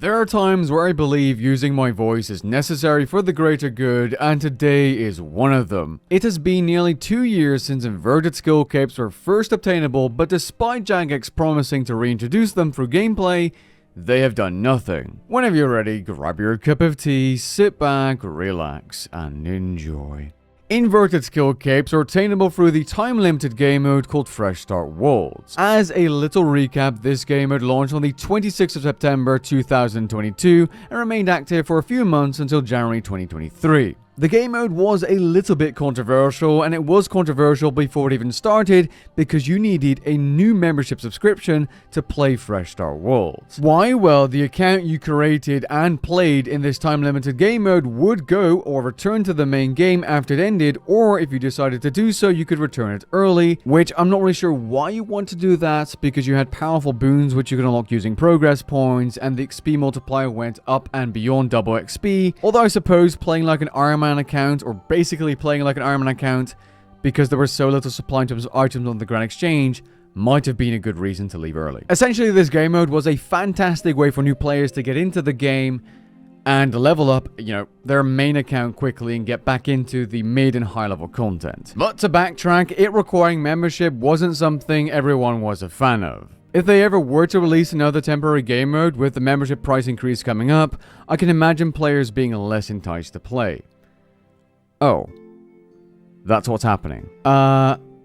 There are times where I believe using my voice is necessary for the greater good, and today is one of them. It has been nearly 2 years since Inverted Skillcapes were first obtainable, but despite Jagex promising to reintroduce them through gameplay, they have done nothing. Whenever you're ready, grab your cup of tea, sit back, relax, and enjoy. Inverted Skillcapes are obtainable through the time-limited game mode called Fresh Start Worlds. As a little recap, this game mode launched on the 26th of September 2022 and remained active for a few months until January 2023. The game mode was a little bit controversial, and it was controversial before it even started because you needed a new membership subscription to play Fresh Start Worlds. Why? Well, the account you created and played in this time-limited game mode would go or return to the main game after it ended, or if you decided to do so, you could return it early, which I'm not really sure why you want to do that, because you had powerful boons which you could unlock using progress points, and the XP multiplier went up and beyond double XP, although I suppose playing like an Iron Man account, or basically playing like an Iron Man account because there was so little supply in terms of items on the Grand Exchange, might have been a good reason to leave early. Essentially, this game mode was a fantastic way for new players to get into the game and level up, their main account quickly and get back into the mid and high level content. But to backtrack, it requiring membership wasn't something everyone was a fan of. If they ever were to release another temporary game mode with the membership price increase coming up, I can imagine players being less enticed to play. Oh, that's what's happening.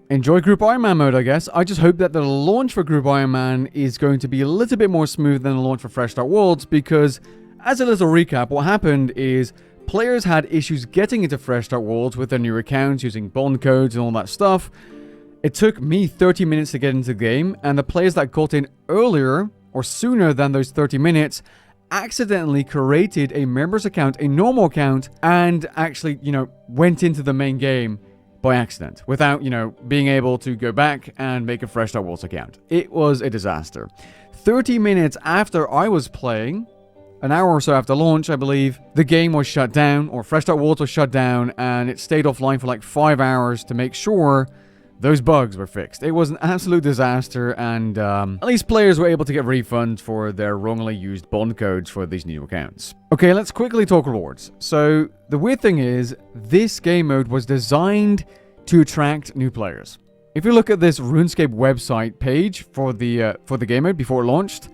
Enjoy Group Iron Man mode, I guess. I just hope that the launch for Group Iron Man is going to be a little bit more smooth than the launch for Fresh Start Worlds, because, as a little recap, what happened is players had issues getting into Fresh Start Worlds with their new accounts using bond codes and all that stuff. It took me 30 minutes to get into the game, and the players that got in earlier or sooner than those 30 minutes accidentally created a members account, a normal account, and actually, went into the main game by accident without, being able to go back and make a Fresh Start Worlds account. It was a disaster. 30 minutes after I was playing, an hour or so after launch, I believe, the game was shut down, or Fresh Start Worlds was shut down, and it stayed offline for like 5 hours to make sure those bugs were fixed. It was an absolute disaster, and at least players were able to get refunds for their wrongly used bond codes for these new accounts. Okay, let's quickly talk rewards. So, the weird thing is, this game mode was designed to attract new players. If you look at this Runescape website page for the game mode before it launched,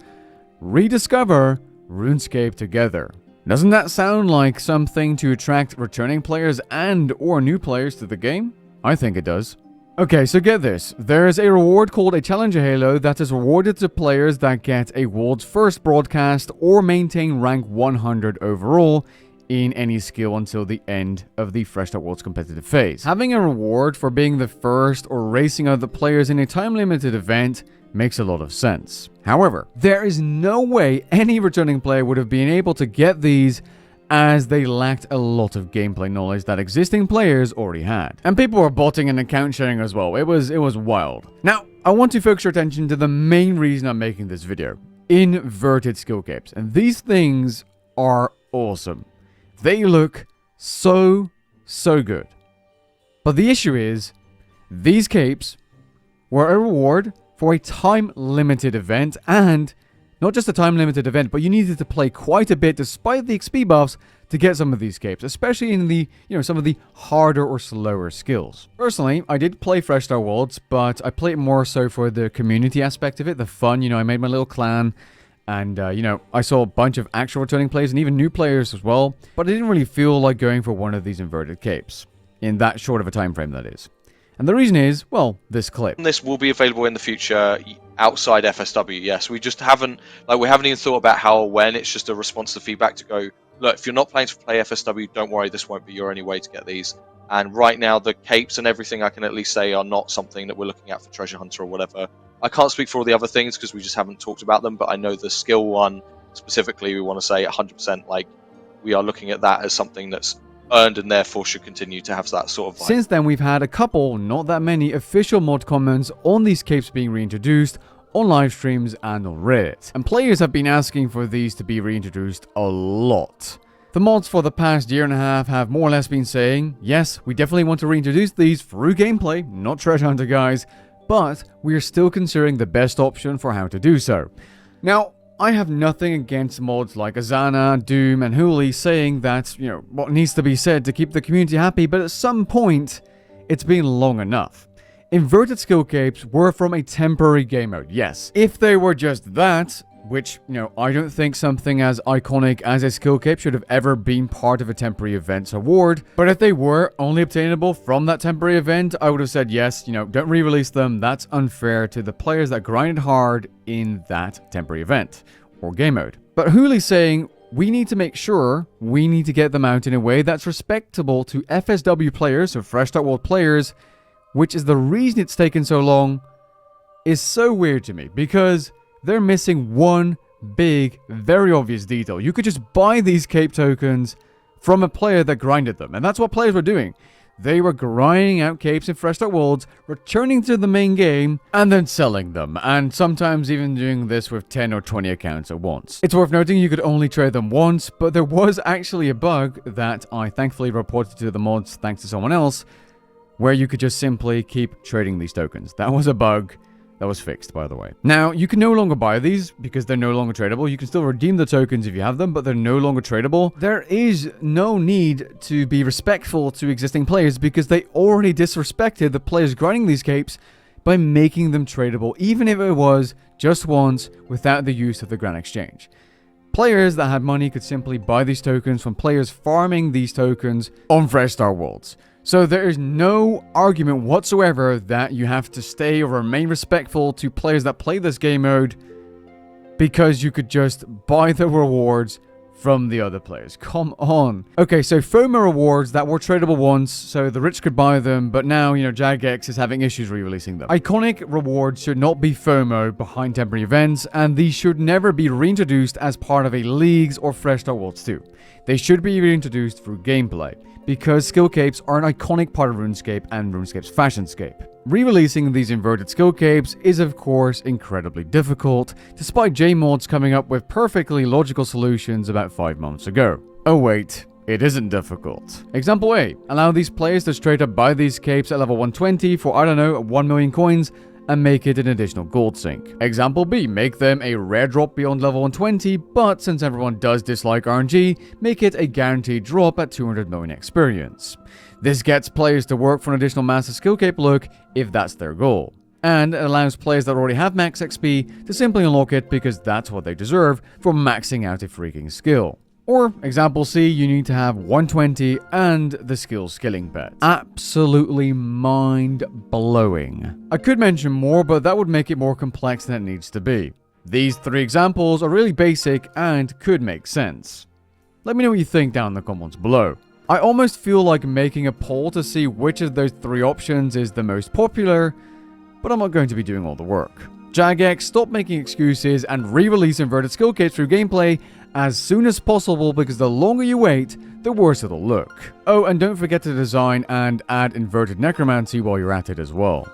rediscover Runescape together. Doesn't that sound like something to attract returning players and or new players to the game? I think it does. Okay, so get this. There's a reward called a Challenger Halo that is rewarded to players that get a world's first broadcast or maintain rank 100 overall in any skill until the end of the Fresh Start Worlds competitive phase. Having a reward for being the first or racing other players in a time-limited event makes a lot of sense. However, there is no way any returning player would have been able to get these, as they lacked a lot of gameplay knowledge that existing players already had. And people were botting and account sharing as well. It was wild. Now, I want to focus your attention to the main reason I'm making this video. Inverted Skillcapes. And these things are awesome. They look so good. But the issue is, these capes were a reward for a time-limited event, and not just a time-limited event, but you needed to play quite a bit despite the XP buffs to get some of these capes, especially in the, some of the harder or slower skills. Personally, I did play Fresh Start Worlds, but I played more so for the community aspect of it, the fun. I made my little clan, and, I saw a bunch of actual returning players and even new players as well, but I didn't really feel like going for one of these inverted capes, in that short of a time frame, that is. And the reason is, well, this clip. This will be available in the future outside FSW, yes. We just haven't, we haven't even thought about how or when. It's just a response to feedback to go, look, if you're not planning to play FSW, don't worry, this won't be your only way to get these. And right now, the capes and everything, I can at least say, are not something that we're looking at for Treasure Hunter or whatever. I can't speak for all the other things because we just haven't talked about them, but I know the skill one, specifically, we want to say 100%, we are looking at that as something that's earned and therefore should continue to have that sort of vibe. Since then, we've had a couple, not that many, official mod comments on these capes being reintroduced on live streams and on Reddit. And players have been asking for these to be reintroduced a lot. The mods for the past year and a half have more or less been saying, yes, we definitely want to reintroduce these through gameplay, not Treasure Hunter guys, but we are still considering the best option for how to do so. Now, I have nothing against mods like Azana, Doom, and Hooli saying that, what needs to be said to keep the community happy, but at some point, it's been long enough. Inverted Skillcapes were from a temporary game mode, yes. If they were just that, which, I don't think something as iconic as a skill cape should have ever been part of a temporary events award, but if they were only obtainable from that temporary event, I would have said yes, don't re-release them, that's unfair to the players that grinded hard in that temporary event, or game mode. But Hooli's saying, we need to make sure we need to get them out in a way that's respectable to FSW players, so Fresh Start World players, which is the reason it's taken so long, is so weird to me, because they're missing one big, very obvious detail. You could just buy these cape tokens from a player that grinded them. And that's what players were doing. They were grinding out capes in Fresh Start Worlds, returning to the main game, and then selling them. And sometimes even doing this with 10 or 20 accounts at once. It's worth noting you could only trade them once, but there was actually a bug that I thankfully reported to the mods thanks to someone else, where you could just simply keep trading these tokens. That was a bug. That was fixed, by the way. Now, you can no longer buy these because they're no longer tradable. You can still redeem the tokens if you have them, but they're no longer tradable. There is no need to be respectful to existing players because they already disrespected the players grinding these capes by making them tradable, even if it was just once without the use of the Grand Exchange. Players that had money could simply buy these tokens from players farming these tokens on Fresh Start Worlds. So there is no argument whatsoever that you have to stay or remain respectful to players that play this game mode because you could just buy the rewards from the other players. Come on. Okay, so FOMO rewards that were tradable once, so the rich could buy them, but now, Jagex is having issues re-releasing them. Iconic rewards should not be FOMO behind temporary events, and these should never be reintroduced as part of a Leagues or Fresh Start Worlds 2. They should be reintroduced through gameplay, because skill capes are an iconic part of RuneScape and RuneScape's fashionscape. Re-releasing these inverted skill capes is of course incredibly difficult, despite JMods coming up with perfectly logical solutions about 5 months ago. Oh wait, it isn't difficult. Example A, allow these players to straight up buy these capes at level 120 for, 1 million coins, and make it an additional gold sink. Example B, make them a rare drop beyond level 120, but since everyone does dislike RNG, make it a guaranteed drop at 200 million experience. This gets players to work for an additional master skill cape look if that's their goal. And it allows players that already have max XP to simply unlock it because that's what they deserve for maxing out a freaking skill. Or, example C, you need to have 120 and the skill skilling pet. Absolutely mind-blowing. I could mention more, but that would make it more complex than it needs to be. These 3 examples are really basic and could make sense. Let me know what you think down in the comments below. I almost feel like making a poll to see which of those 3 options is the most popular, but I'm not going to be doing all the work. Jagex, stop making excuses and re-release inverted skill capes through gameplay as soon as possible because the longer you wait, the worse it'll look. Oh, and don't forget to design and add inverted necromancy while you're at it as well.